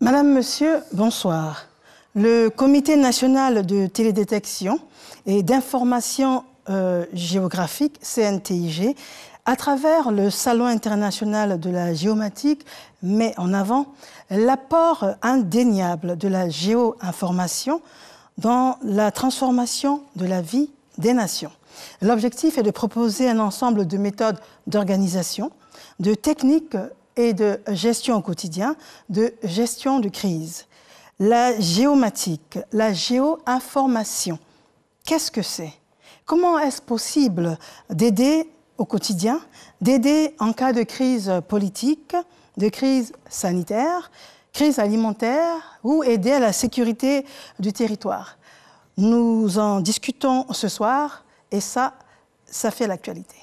Madame, Monsieur, bonsoir. Le Comité national de télédétection et d'information géographique, CNTIG, à travers le Salon international de la géomatique, met en avant l'apport indéniable de la géo-information dans la transformation de la vie des nations. L'objectif est de proposer un ensemble de méthodes d'organisation, de techniques et de gestion au quotidien, de gestion de crise. La géomatique, la géo-information, qu'est-ce que c'est? Comment est-ce possible d'aider au quotidien, d'aider en cas de crise politique, de crise sanitaire, crise alimentaire ou aider à la sécurité du territoire? Nous en discutons ce soir et ça fait l'actualité.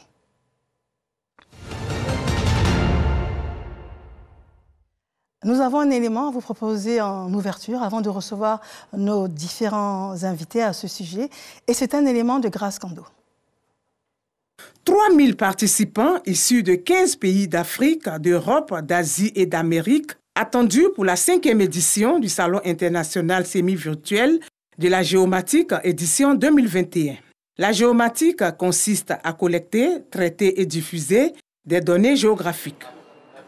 Nous avons un élément à vous proposer en ouverture avant de recevoir nos différents invités à ce sujet et c'est un élément de Grace Kando. 3000 participants issus de 15 pays d'Afrique, d'Europe, d'Asie et d'Amérique attendus pour la 5e édition du Salon international semi-virtuel de la géomatique édition 2021. La géomatique consiste à collecter, traiter et diffuser des données géographiques.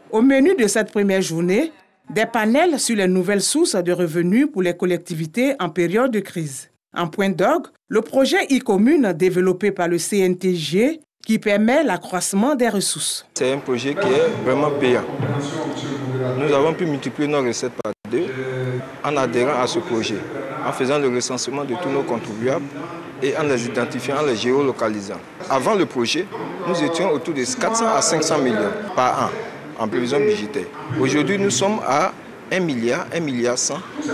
Au menu de cette première journée, des panels sur les nouvelles sources de revenus pour les collectivités en période de crise. En point d'orgue, le projet e-commune développé par le CNTG qui permet l'accroissement des ressources. C'est un projet qui est vraiment payant. Nous avons pu multiplier nos recettes par 2 en adhérant à ce projet, en faisant le recensement de tous nos contribuables et en les identifiant, en les géolocalisant. Avant le projet, nous étions autour de 400 à 500 millions par an en prévision budgétaire. Aujourd'hui, nous sommes à 1 milliard, 1,1 milliard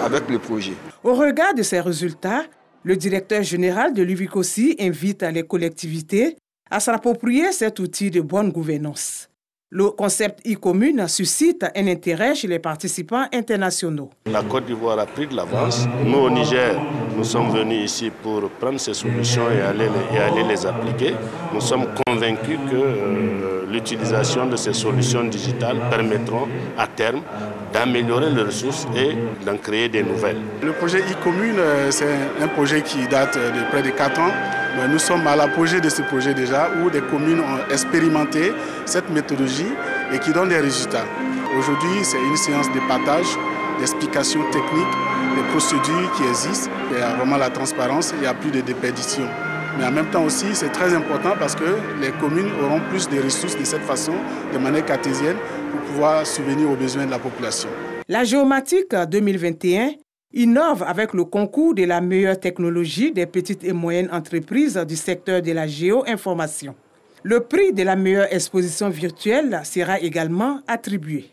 avec le projet. Au regard de ces résultats, le directeur général de l'UVICOSI invite les collectivités à s'approprier cet outil de bonne gouvernance. Le concept e-commune suscite un intérêt chez les participants internationaux. La Côte d'Ivoire a pris de l'avance. Nous, au Niger, nous sommes venus ici pour prendre ces solutions et aller les appliquer. Nous sommes convaincus que l'utilisation de ces solutions digitales permettront à terme d'améliorer les ressources et d'en créer des nouvelles. Le projet e-commune, c'est un projet qui date de près de 4 ans. Nous sommes à l'apogée de ce projet déjà, où des communes ont expérimenté cette méthodologie et qui donne des résultats. Aujourd'hui, c'est une séance de partage, d'explications techniques, des procédures qui existent. Il y a vraiment la transparence, il n'y a plus de déperdition. Mais en même temps aussi, c'est très important parce que les communes auront plus de ressources de cette façon, de manière cartésienne, pour pouvoir subvenir aux besoins de la population. La géomatique 2021 innove avec le concours de la meilleure technologie des petites et moyennes entreprises du secteur de la géo-information. Le prix de la meilleure exposition virtuelle sera également attribué.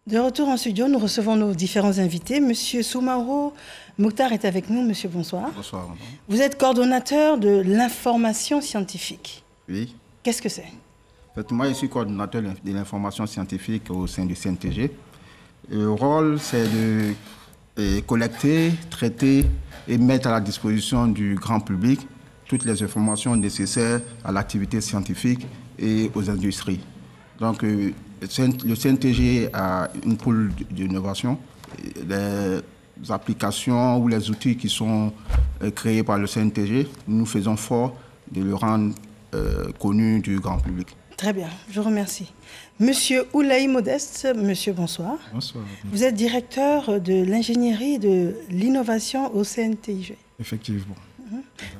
De retour en studio, nous recevons nos différents invités. Monsieur Soumaoro Mokhtar est avec nous. Monsieur, bonsoir. Bonsoir, madame. Vous êtes coordonnateur de l'information scientifique. Oui. Qu'est-ce que c'est? En fait, moi, je suis coordonnateur de l'information scientifique au sein du CNTG. Le rôle, c'est de collecter, traiter et mettre à la disposition du grand public toutes les informations nécessaires à l'activité scientifique et aux industries. Donc, le CNTG a une pool d'innovation. Les applications ou les outils qui sont créés par le CNTG, nous faisons fort de le rendre connu du grand public. Très bien, je vous remercie. Monsieur Oulaï Modeste, monsieur, bonsoir. Bonsoir. Vous êtes directeur de l'ingénierie et de l'innovation au CNTIG. Effectivement.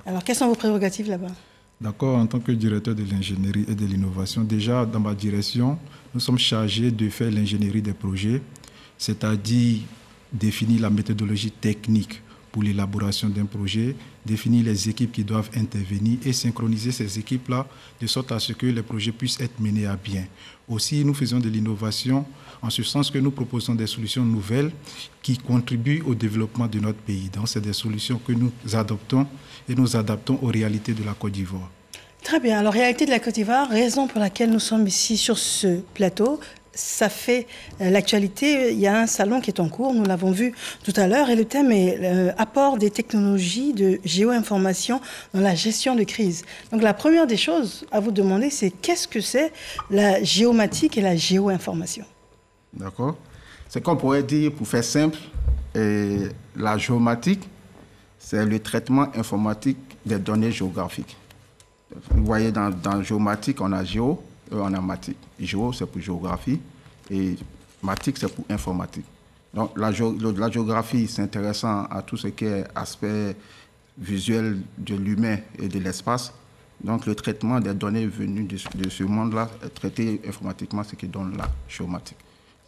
Alors, quelles sont vos prérogatives là-bas? D'accord, en tant que directeur de l'ingénierie et de l'innovation, déjà dans ma direction, nous sommes chargés de faire l'ingénierie des projets, c'est-à-dire définir la méthodologie technique pour l'élaboration d'un projet, définir les équipes qui doivent intervenir et synchroniser ces équipes-là de sorte à ce que les projets puissent être menés à bien. Aussi, nous faisons de l'innovation en ce sens que nous proposons des solutions nouvelles qui contribuent au développement de notre pays. Donc, c'est des solutions que nous adoptons et nous adaptons aux réalités de la Côte d'Ivoire. Très bien. Alors, réalité de la Côte d'Ivoire, raison pour laquelle nous sommes ici sur ce plateau, ça fait l'actualité. Il y a un salon qui est en cours, nous l'avons vu tout à l'heure, et le thème est apport des technologies de géo-information dans la gestion de crise. Donc la première des choses à vous demander, c'est qu'est-ce que c'est la géomatique et la géo-information? D'accord. C'est qu'on pourrait dire, pour faire simple, la géomatique, c'est le traitement informatique des données géographiques. Vous voyez, dans géomatique, on a géo et on a matique. Géo, c'est pour géographie et matique, c'est pour informatique. Donc, la géographie, c'est intéressant à tout ce qui est aspect visuel de l'humain et de l'espace. Donc, le traitement des données venues de ce monde-là, traité informatiquement, ce qui donne la géomatique.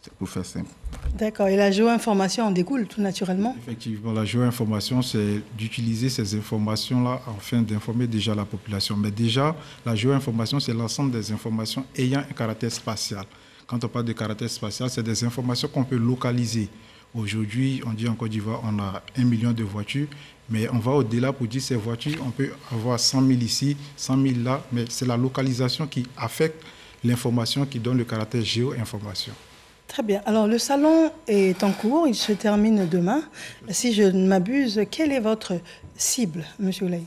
C'est pour faire simple. D'accord. Et la géoinformation en découle tout naturellement? Effectivement, la géoinformation, c'est d'utiliser ces informations-là afin d'informer déjà la population. Mais déjà, la géoinformation, c'est l'ensemble des informations ayant un caractère spatial. Quand on parle de caractère spatial, c'est des informations qu'on peut localiser. Aujourd'hui, on dit en Côte d'Ivoire, on a 1 million de voitures, mais on va au-delà pour dire ces voitures, on peut avoir 100 000 ici, 100 000 là, mais c'est la localisation qui affecte l'information qui donne le caractère géo-information. Très bien. Alors, le salon est en cours, il se termine demain. Si je ne m'abuse, quelle est votre cible, M. Oulaye?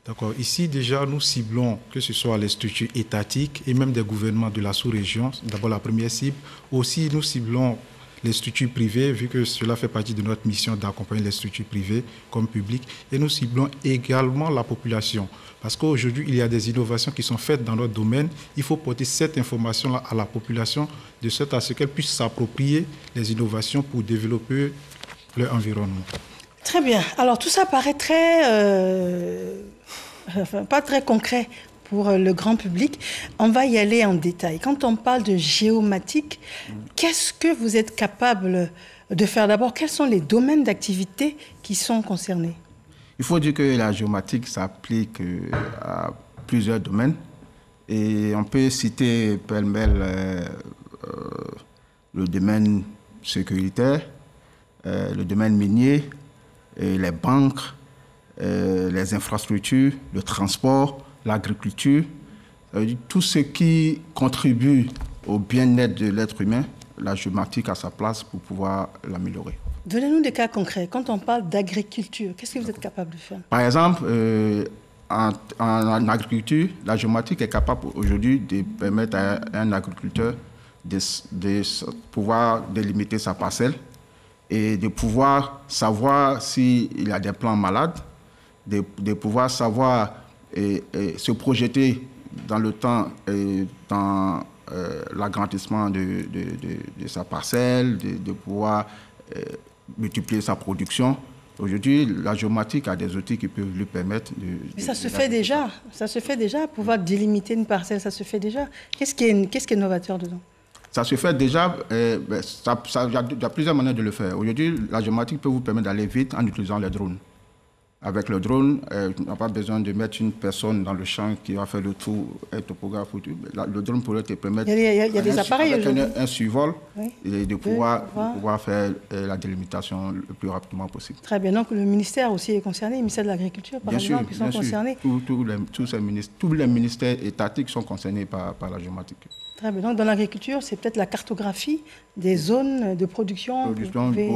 D'accord. Ici, déjà, nous ciblons que ce soit les structures étatiques et même des gouvernements de la sous-région. D'abord, la première cible. Aussi, nous ciblons les structures privées, vu que cela fait partie de notre mission d'accompagner les structures privées comme publiques. Et nous ciblons également la population. Parce qu'aujourd'hui, il y a des innovations qui sont faites dans notre domaine. Il faut porter cette information-là à la population, de sorte à ce qu'elle puisse s'approprier les innovations pour développer leur environnement. Très bien. Alors, tout ça paraît pas très concret pour le grand public. On va y aller en détail. Quand on parle de géomatique, qu'est-ce que vous êtes capable de faire? D'abord, quels sont les domaines d'activité qui sont concernés? Il faut dire que la géomatique s'applique à plusieurs domaines. Et on peut citer pêle-mêle le domaine sécuritaire, le domaine minier, les banques, les infrastructures, le transport, l'agriculture, tout ce qui contribue au bien-être de l'être humain, la géomatique a sa place pour pouvoir l'améliorer. Donnez-nous des cas concrets. Quand on parle d'agriculture, qu'est-ce que vous êtes capable de faire? Par exemple, en agriculture, la géomatique est capable aujourd'hui de permettre à un agriculteur de pouvoir délimiter sa parcelle et de pouvoir savoir s'il y a des plants malades, de pouvoir savoir se projeter dans le temps dans l'agrandissement de sa parcelle, de pouvoir multiplier sa production. Aujourd'hui, la géomatique a des outils qui peuvent lui permettre de... Mais ça se fait déjà. Ça se fait déjà. Pouvoir délimiter une parcelle, ça se fait déjà. Qu'est-ce qui est novateur dedans? Ça se fait déjà. Il y a plusieurs manières de le faire. Aujourd'hui, la géomatique peut vous permettre d'aller vite en utilisant les drones. Avec le drone, on n'a pas besoin de mettre une personne dans le champ qui va faire le tour, un topographe. Le drone pourrait te permettre, il y a des appareils avec un survol, oui, et de pouvoir faire la délimitation le plus rapidement possible. Très bien. Donc le ministère aussi est concerné, le ministère de l'Agriculture, par exemple, qui sont concernés. Tous les ministères étatiques sont concernés par la géomatique. Très bien. Donc dans l'agriculture, c'est peut-être la cartographie des zones de production.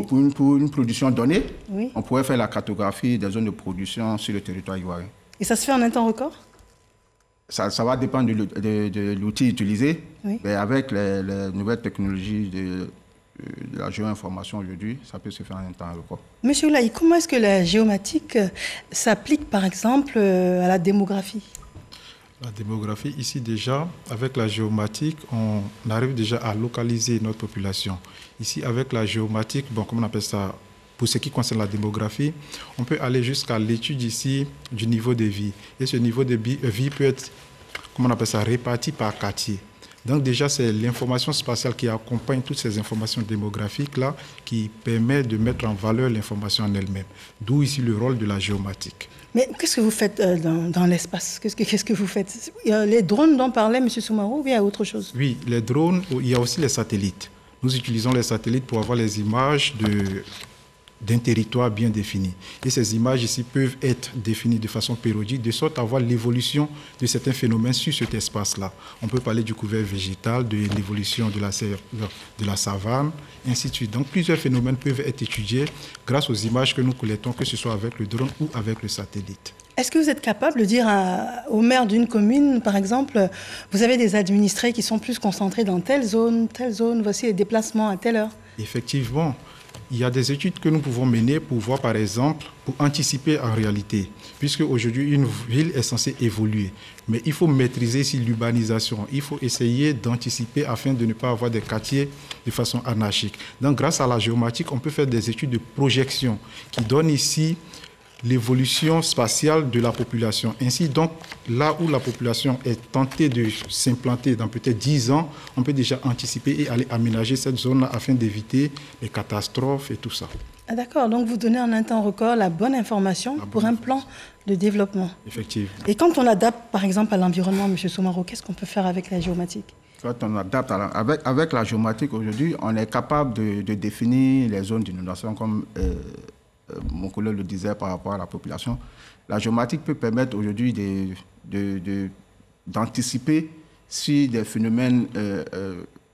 Pour une production donnée, oui, on pourrait faire la cartographie des zones de production sur le territoire ivoirien. Et ça se fait en un temps record? Ça va dépendre de l'outil utilisé, oui, mais avec les nouvelles technologies de la géoinformation aujourd'hui, ça peut se faire en un temps record. Monsieur Oulaye, comment est-ce que la géomatique s'applique par exemple à la démographie? La démographie, ici déjà, avec la géomatique, on arrive déjà à localiser notre population. Ici, avec la géomatique, comment on appelle ça, pour ce qui concerne la démographie, on peut aller jusqu'à l'étude ici du niveau de vie. Et ce niveau de vie peut être, comment on appelle ça, réparti par quartier. Donc déjà, c'est l'information spatiale qui accompagne toutes ces informations démographiques-là qui permet de mettre en valeur l'information en elle-même. D'où ici le rôle de la géomatique. Mais qu'est-ce que vous faites dans l'espace? Qu'est-ce que vous faites? Les drones dont parlait M. Soumaoro, ou bien autre chose? Oui, les drones, il y a aussi les satellites. Nous utilisons les satellites pour avoir les images d'un territoire bien défini. Et ces images ici peuvent être définies de façon périodique, de sorte à voir l'évolution de certains phénomènes sur cet espace-là. On peut parler du couvert végétal, de l'évolution de la savane, ainsi de suite. Donc plusieurs phénomènes peuvent être étudiés grâce aux images que nous collectons, que ce soit avec le drone ou avec le satellite. Est-ce que vous êtes capable de dire au maire d'une commune, par exemple, vous avez des administrés qui sont plus concentrés dans telle zone, voici les déplacements à telle heure? Effectivement. Il y a des études que nous pouvons mener pour voir, par exemple, pour anticiper en réalité, puisque aujourd'hui, une ville est censée évoluer. Mais il faut maîtriser ici l'urbanisation. Il faut essayer d'anticiper afin de ne pas avoir des quartiers de façon anarchique. Donc, grâce à la géomatique, on peut faire des études de projection qui donnent ici l'évolution spatiale de la population. Ainsi, donc, là où la population est tentée de s'implanter dans peut-être 10 ans, on peut déjà anticiper et aller aménager cette zone afin d'éviter les catastrophes et tout ça. Ah, d'accord, donc vous donnez en un temps record la bonne information pour un plan de développement. Effectivement. Et quand on adapte, par exemple, à l'environnement, M. Soumaro, qu'est-ce qu'on peut faire avec la géomatique? Quand on adapte avec la géomatique aujourd'hui, on est capable de définir les zones d'inondation comme mon collègue le disait par rapport à la population. La géomatique peut permettre aujourd'hui d'anticiper si des phénomènes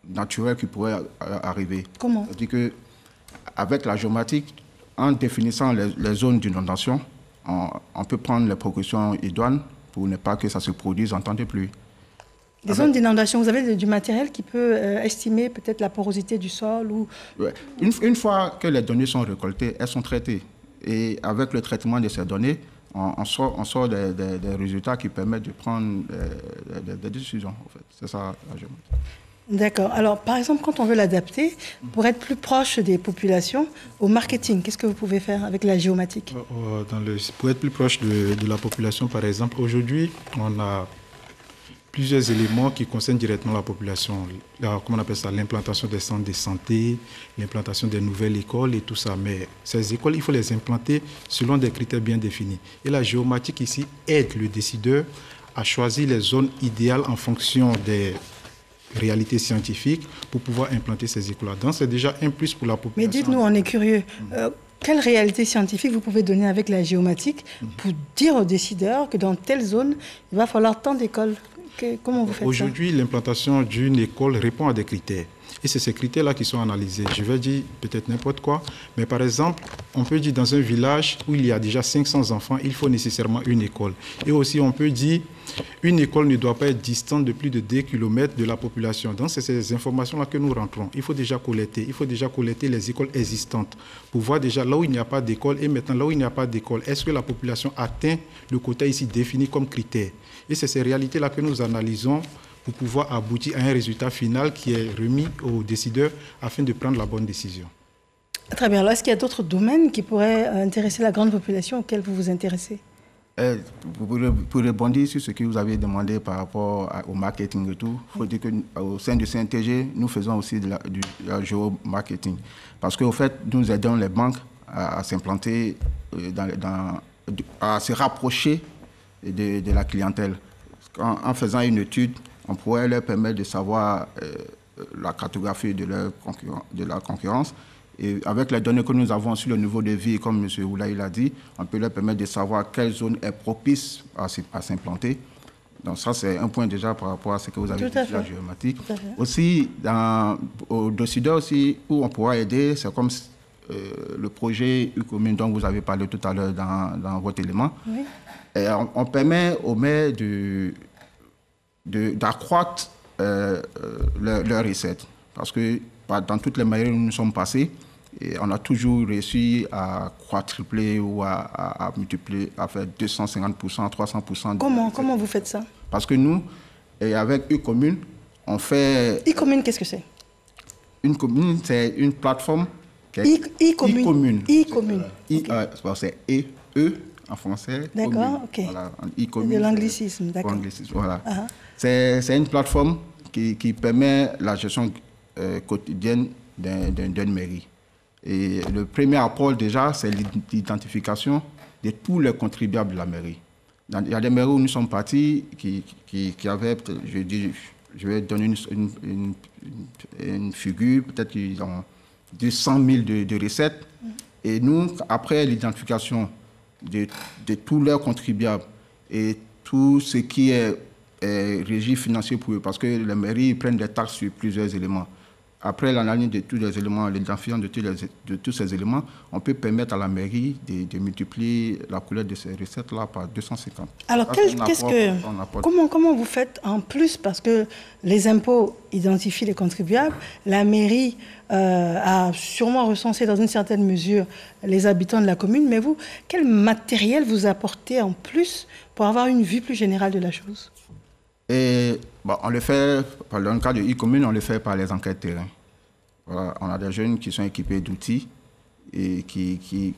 naturels qui pourraient arriver. Comment? C'est-à-dire qu'avec la géomatique, en définissant les zones d'inondation, on peut prendre les précautions idoines pour ne pas que ça se produise en temps de pluie. Des zones d'inondation, vous avez du matériel qui peut estimer peut-être la porosité du sol ou... Ouais. Une fois que les données sont récoltées, elles sont traitées. Et avec le traitement de ces données, on sort des résultats qui permettent de prendre des décisions. En fait. C'est ça la géométrie. D'accord. Alors, par exemple, quand on veut l'adapter, pour être plus proche des populations, au marketing, qu'est-ce que vous pouvez faire avec la géomatique? Pour être plus proche de la population, par exemple, aujourd'hui, on a plusieurs éléments qui concernent directement la population. Comment on appelle ça? L'implantation des centres de santé, l'implantation des nouvelles écoles et tout ça. Mais ces écoles, il faut les implanter selon des critères bien définis. Et la géomatique ici aide le décideur à choisir les zones idéales en fonction des réalités scientifiques pour pouvoir implanter ces écoles-là. Donc c'est déjà un plus pour la population. Mais dites-nous, on est curieux. Quelle réalité scientifique vous pouvez donner avec la géomatique pour dire aux décideurs que dans telle zone, il va falloir tant d'écoles? Comment vous faites ça? Aujourd'hui, l'implantation d'une école répond à des critères. Et c'est ces critères-là qui sont analysés. Je vais dire peut-être n'importe quoi, mais par exemple, on peut dire dans un village où il y a déjà 500 enfants, il faut nécessairement une école. Et aussi, on peut dire une école ne doit pas être distante de plus de 2 km de la population. Donc, c'est ces informations-là que nous rentrons. Il faut déjà collecter les écoles existantes pour voir déjà là où il n'y a pas d'école et maintenant là où il n'y a pas d'école, est-ce que la population atteint le quota ici défini comme critère? Et c'est ces réalités-là que nous analysons pour pouvoir aboutir à un résultat final qui est remis aux décideurs afin de prendre la bonne décision. Très bien. Alors, est-ce qu'il y a d'autres domaines qui pourraient intéresser la grande population auxquels vous vous intéressez? Pour rebondir sur ce que vous avez demandé par rapport au marketing et tout, il faut dire qu'au sein du CNTG, nous faisons aussi de la géomarketing. Parce qu'au fait, nous aidons les banques à s'implanter, à se rapprocher de la clientèle. En faisant une étude, on pourrait leur permettre de savoir la cartographie de la concurrence. Et avec les données que nous avons sur le niveau de vie, comme M. Oulaï l'a dit, on peut leur permettre de savoir quelle zone est propice à s'implanter. Donc ça, c'est un point déjà par rapport à ce que vous avez dit sur la géomatique. Aussi, au décideur aussi, où on pourra aider, c'est comme le projet U-Commune dont vous avez parlé tout à l'heure dans votre élément. Oui. Et on permet aux maires d'accroître leurs recettes. Parce que dans toutes les manières où nous sommes passés, et on a toujours réussi à quadrupler ou à multiplier, à faire 250%, 300%. Comment vous faites ça? Parce que nous, et avec U-Commune, on fait... U-Commune, qu'est-ce que c'est? Une commune, c'est une plateforme... I-Commune. C'est E en français. D'accord, ok. Voilà, e-commune. De l'anglicisme, d'accord. Voilà. C'est une plateforme qui permet la gestion quotidienne d'une mairie. Et le premier apport déjà, c'est l'identification de tous les contribuables de la mairie. Il y a des mairies où nous sommes partis qui avaient, je vais donner une figure, peut-être qu'ils ont 200 000 de recettes. Et nous, après l'identification de tous leurs contribuables et tout ce qui est régie financier pour eux, parce que les mairies prennent des taxes sur plusieurs éléments. Après l'analyse de tous les éléments, l'identification de tous ces éléments, on peut permettre à la mairie de multiplier la collecte de ces recettes-là par 250. Alors, comment vous faites en plus? Parce que les impôts identifient les contribuables, la mairie a sûrement recensé dans une certaine mesure les habitants de la commune, mais vous, quel matériel vous apportez en plus pour avoir une vue plus générale de la chose? Et on le fait, dans le cas de e-commune, on le fait par les enquêtes terrain. Voilà, on a des jeunes qui sont équipés d'outils et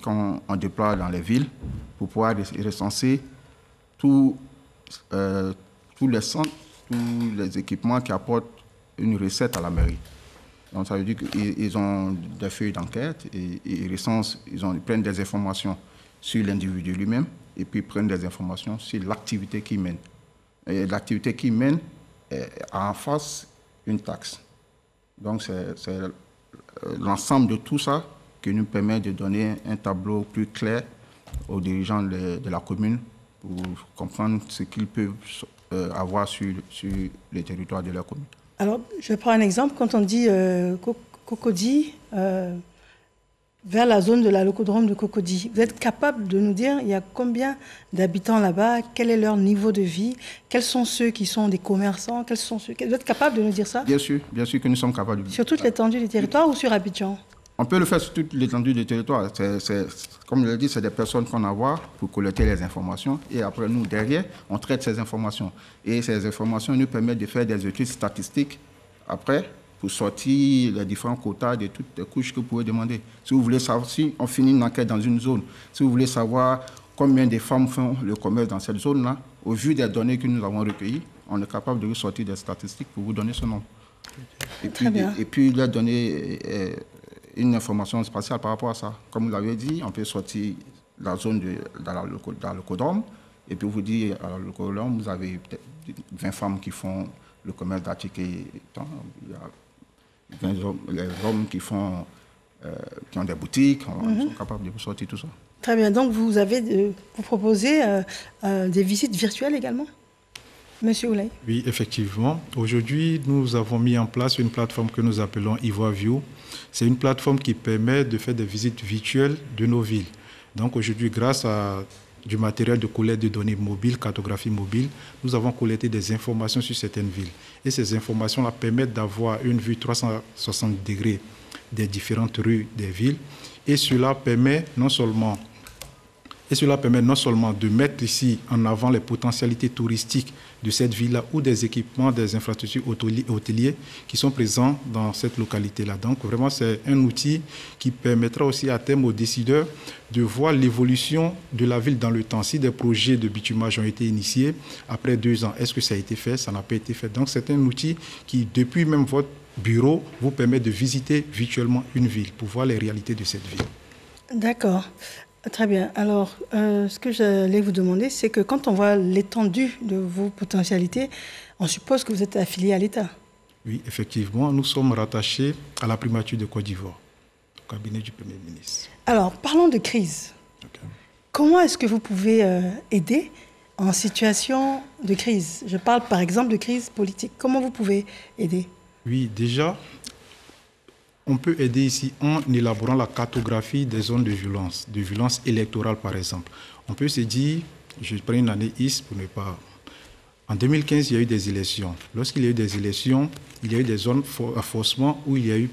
qu'on déploie dans les villes pour pouvoir recenser tous les centres, tous les équipements qui apportent une recette à la mairie. Donc ça veut dire qu'ils ont des feuilles d'enquête et ils recensent, ils prennent des informations sur l'individu lui-même et puis prennent des informations sur l'activité qu'il mène. Et l'activité qu'il mène a en face une taxe. Donc, c'est l'ensemble de tout ça qui nous permet de donner un tableau plus clair aux dirigeants de la commune pour comprendre ce qu'ils peuvent avoir sur le territoire de leur commune. Alors, je prends un exemple. Quand on dit Cocody, vers la zone de la locodrome de Cocody, vous êtes capable de nous dire il y a combien d'habitants là-bas, quel est leur niveau de vie, quels sont ceux qui sont des commerçants, quels sont ceux... Vous êtes capable de nous dire ça? Bien sûr que nous sommes capables de... Sur toute l'étendue du territoire ou sur Abidjan? On peut le faire sur toute l'étendue du territoire. Comme je l'ai dit, c'est des personnes qu'on envoie pour collecter les informations et après nous, derrière, on traite ces informations. Et ces informations nous permettent de faire des études statistiques après, pour sortir les différents quotas de toutes les couches que vous pouvez demander. Si vous voulez savoir, si on finit une enquête dans une zone, si vous voulez savoir combien de femmes font le commerce dans cette zone-là, au vu des données que nous avons recueillies, on est capable de sortir des statistiques pour vous donner ce nombre. Et puis leur donner une information spatiale par rapport à ça. Comme vous l'avez dit, on peut sortir la zone dans le locodrome, et puis vous dire, à le locodrome, vous avez peut-être 20 femmes qui font le commerce d'articles. Il y a les hommes qui ont des boutiques, sont capables de sortir tout ça. Très bien. Donc, vous proposez des visites virtuelles également, Monsieur Oulay? Oui, effectivement. Aujourd'hui, nous avons mis en place une plateforme que nous appelons IvoiView. C'est une plateforme qui permet de faire des visites virtuelles de nos villes. Donc, aujourd'hui, grâce à du matériel de collecte de données mobiles, cartographie mobile, nous avons collecté des informations sur certaines villes. Et ces informations-là permettent d'avoir une vue 360 degrés des différentes rues des villes. Et cela permet non seulement de mettre ici en avant les potentialités touristiques de cette ville-là ou des équipements, des infrastructures hôtelières qui sont présents dans cette localité-là. Donc vraiment, c'est un outil qui permettra aussi à terme aux décideurs de voir l'évolution de la ville dans le temps. Si des projets de bitumage ont été initiés, après 2 ans, est-ce que ça a été fait? Ça n'a pas été fait. Donc c'est un outil qui, depuis même votre bureau, vous permet de visiter virtuellement une ville pour voir les réalités de cette ville. D'accord. Très bien. Alors, ce que j'allais vous demander, c'est que quand on voit l'étendue de vos potentialités, on suppose que vous êtes affilié à l'État. Oui, effectivement, nous sommes rattachés à la primature de Côte d'Ivoire, au cabinet du Premier ministre. Alors, parlons de crise. Okay. Comment est-ce que vous pouvez aider en situation de crise? Je parle par exemple de crise politique. Comment vous pouvez aider? Oui, déjà, on peut aider ici en élaborant la cartographie des zones de violence électorale par exemple. On peut se dire, je prends une année X pour ne pas... En 2015, il y a eu des élections. Lorsqu'il y a eu des élections, il y a eu des zones à faussement où il y a eu,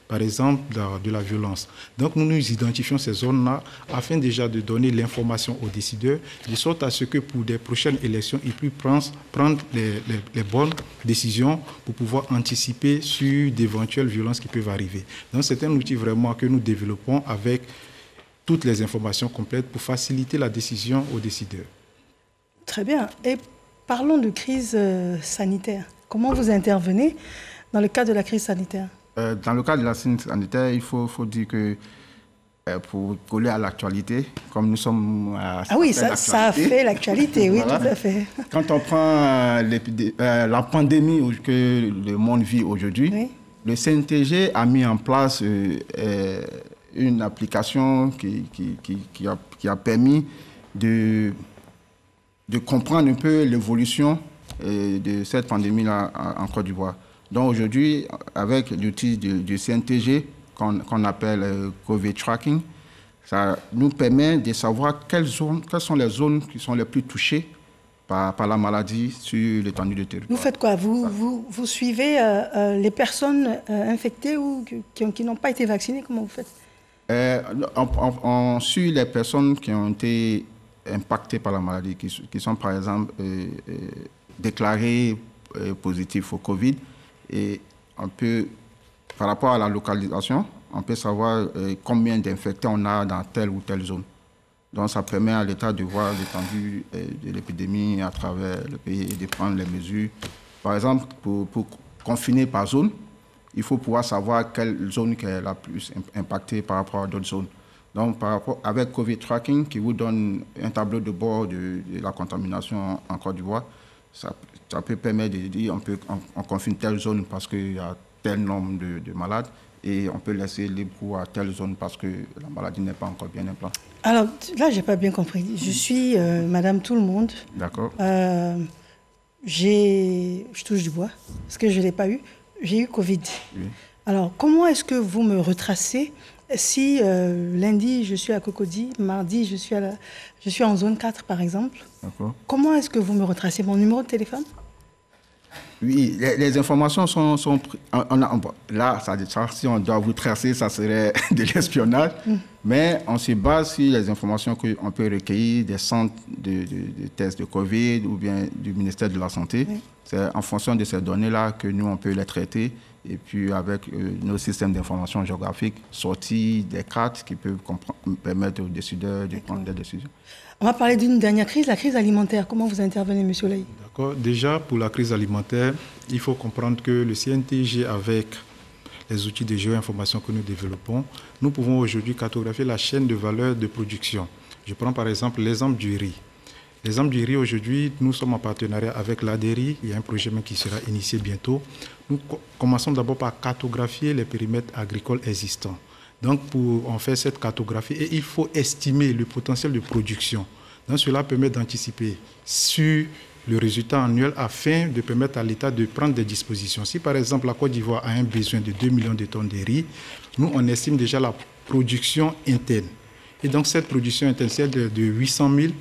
par exemple, de la violence. Donc nous identifions ces zones-là afin déjà de donner l'information aux décideurs, de sorte à ce que pour des prochaines élections, ils puissent prendre les bonnes décisions pour pouvoir anticiper sur d'éventuelles violences qui peuvent arriver. Donc c'est un outil vraiment que nous développons avec toutes les informations complètes pour faciliter la décision aux décideurs. Très bien. Et parlons de crise sanitaire. Comment vous intervenez dans le cadre de la crise sanitaire? Dans le cadre de la crise sanitaire, il faut dire que pour coller à l'actualité, comme nous sommes à... Ah oui, ça a fait l'actualité, oui, voilà. Tout à fait. Quand on prend la pandémie que le monde vit aujourd'hui, oui. Le CNTG a mis en place une application qui a permis de comprendre un peu l'évolution de cette pandémie-là en Côte d'Ivoire. Donc aujourd'hui, avec l'outil du CNTG qu'on appelle COVID Tracking, ça nous permet de savoir quelles sont les zones qui sont les plus touchées par la maladie sur l'étendue du territoire. Vous faites quoi? Vous suivez les personnes infectées ou qui n'ont pas été vaccinées? Comment vous faites? On suit les personnes qui ont été impactées par la maladie, qui sont par exemple déclarées positives au Covid. Et on peut, par rapport à la localisation, on peut savoir combien d'infectés on a dans telle ou telle zone. Donc, ça permet à l'État de voir l'étendue de l'épidémie à travers le pays et de prendre les mesures. Par exemple, pour confiner par zone, il faut pouvoir savoir quelle zone est la plus impactée par rapport à d'autres zones. Donc, avec COVID Tracking, qui vous donne un tableau de bord de la contamination en Côte d'Ivoire, ça peut permettre de dire on confine telle zone parce qu'il y a tel nombre de malades et on peut laisser libre cours à telle zone parce que la maladie n'est pas encore bien implantée. Alors là, je n'ai pas bien compris. Je suis Madame Tout-le-Monde. D'accord. Je touche du bois parce que je ne l'ai pas eu. J'ai eu Covid. Oui. Alors, comment est-ce que vous me retracez si lundi, je suis à Cocody, mardi, je suis en zone 4, par exemple? D'accord. Comment est-ce que vous me retracez? Mon numéro de téléphone? Oui, les informations sont là, si on doit vous tracer, ça serait de l'espionnage. Mais on se base sur les informations qu'on peut recueillir des centres de tests de Covid ou bien du ministère de la Santé. Oui. C'est en fonction de ces données-là que nous, on peut les traiter. Et puis, avec nos systèmes d'information géographique, sortir des cartes qui peuvent permettre aux décideurs de prendre des décisions. On va parler d'une dernière crise, la crise alimentaire. Comment vous intervenez, M. Laï? D'accord. Déjà, pour la crise alimentaire, il faut comprendre que le CNTG, avec les outils de géoinformation que nous développons, nous pouvons aujourd'hui cartographier la chaîne de valeur de production. Je prends par exemple l'exemple du riz. L'exemple du riz, aujourd'hui, nous sommes en partenariat avec l'ADERI. Il y a un projet qui sera initié bientôt. Nous commençons d'abord par cartographier les périmètres agricoles existants. Donc, on fait cette cartographie et il faut estimer le potentiel de production. Donc, cela permet d'anticiper sur le résultat annuel afin de permettre à l'État de prendre des dispositions. Si, par exemple, la Côte d'Ivoire a un besoin de 2 millions de tonnes de riz, nous, on estime déjà la production interne. Et donc, cette production interne, celle de 800 000,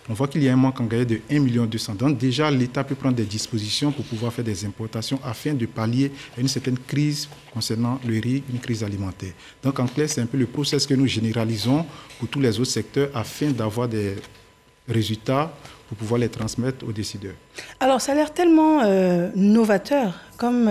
on voit qu'il y a un manque en gagné de 1,2 million. Donc déjà, l'État peut prendre des dispositions pour pouvoir faire des importations afin de pallier à une certaine crise concernant le riz, une crise alimentaire. Donc en clair, c'est un peu le processus que nous généralisons pour tous les autres secteurs afin d'avoir des résultats pour pouvoir les transmettre aux décideurs. Alors ça a l'air tellement novateur comme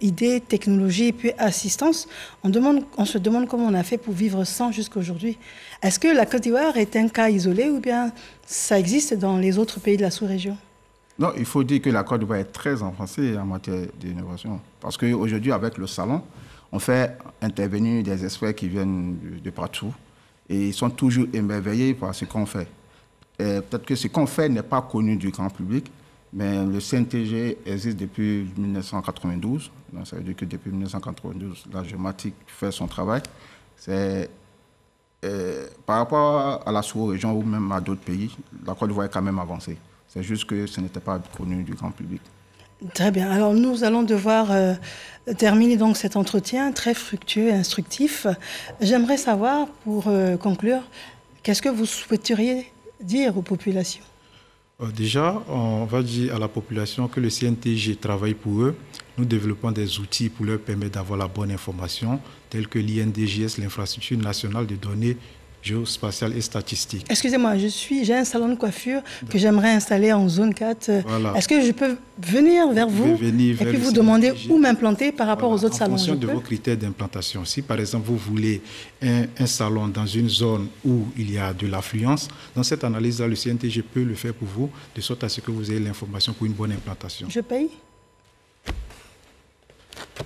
idée, technologie et puis assistance. On se demande comment on a fait pour vivre sans jusqu'à aujourd'hui. Est-ce que la Côte d'Ivoire est un cas isolé ou bien ça existe dans les autres pays de la sous-région? Non, il faut dire que la Côte d'Ivoire est très avancée en matière d'innovation. Parce qu'aujourd'hui, avec le salon, on fait intervenir des experts qui viennent de partout et ils sont toujours émerveillés par ce qu'on fait. Peut-être que ce qu'on fait n'est pas connu du grand public, mais le CNTG existe depuis 1992. Donc, ça veut dire que depuis 1992, la géomatique fait son travail. Par rapport à la sous-région ou même à d'autres pays, la Côte d'Ivoire est quand même avancée. C'est juste que ce n'était pas connu du grand public. Très bien. Alors nous allons devoir terminer donc cet entretien très fructueux et instructif. J'aimerais savoir, pour conclure, qu'est-ce que vous souhaiteriez dire aux populations? Déjà, on va dire à la population que le CNTG travaille pour eux. Nous développons des outils pour leur permettre d'avoir la bonne information, tels que l'INDGS, l'infrastructure nationale de données géospatiales et statistiques. Excusez-moi, j'ai un salon de coiffure que j'aimerais installer en zone 4. Voilà. Est-ce que je peux venir vers vous et puis vous demander où m'implanter par rapport aux autres salons? En fonction de vos critères d'implantation. Si par exemple vous voulez un salon dans une zone où il y a de l'affluence, dans cette analyse-là, le CNTG peut le faire pour vous, de sorte à ce que vous ayez l'information pour une bonne implantation. Je paye?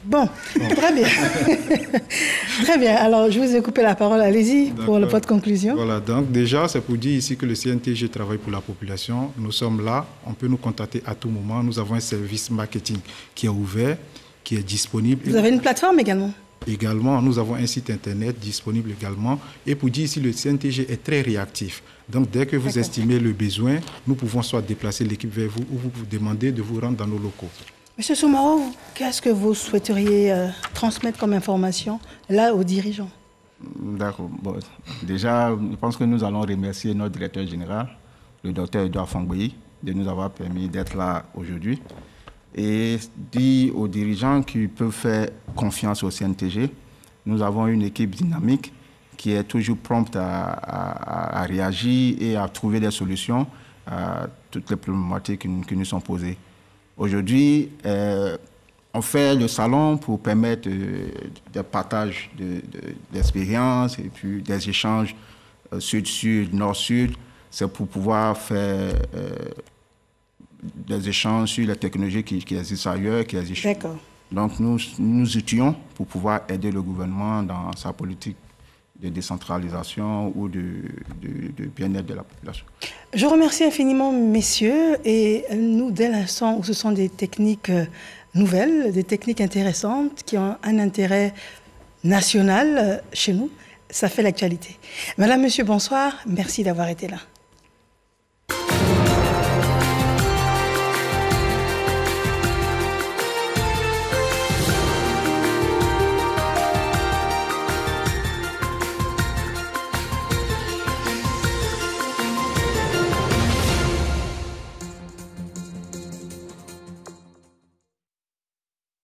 Bon, très bien. Très bien. Alors, je vous ai coupé la parole. Allez-y pour le point de conclusion. Voilà, donc déjà, c'est pour dire ici que le CNTG travaille pour la population. Nous sommes là, on peut nous contacter à tout moment. Nous avons un service marketing qui est ouvert, qui est disponible. Vous avez une plateforme également? également. Nous avons un site internet disponible également. Et pour dire ici, le CNTG est très réactif. Donc, dès que vous estimez le besoin, nous pouvons soit déplacer l'équipe vers vous ou vous demander de vous rendre dans nos locaux. Monsieur Soumaro, qu'est-ce que vous souhaiteriez transmettre comme information là aux dirigeants? D'accord. Bon, déjà, je pense que nous allons remercier notre directeur général, le docteur Edouard Fangboyi, de nous avoir permis d'être là aujourd'hui. Et dire aux dirigeants qu'ils peuvent faire confiance au CNTG. Nous avons une équipe dynamique qui est toujours prompte à réagir et à trouver des solutions à toutes les problématiques qui nous sont posées. Aujourd'hui, on fait le salon pour permettre des partages d'expériences et puis des échanges sud-sud, nord-sud. C'est pour pouvoir faire des échanges sur les technologies qui existent ailleurs, qui existent. D'accord. Donc nous étudions pour pouvoir aider le gouvernement dans sa politique de décentralisation ou de bien-être de la population. Je remercie infiniment messieurs et nous, dès l'instant où ce sont des techniques nouvelles, des techniques intéressantes qui ont un intérêt national chez nous, ça fait l'actualité. Madame, monsieur, bonsoir. Merci d'avoir été là.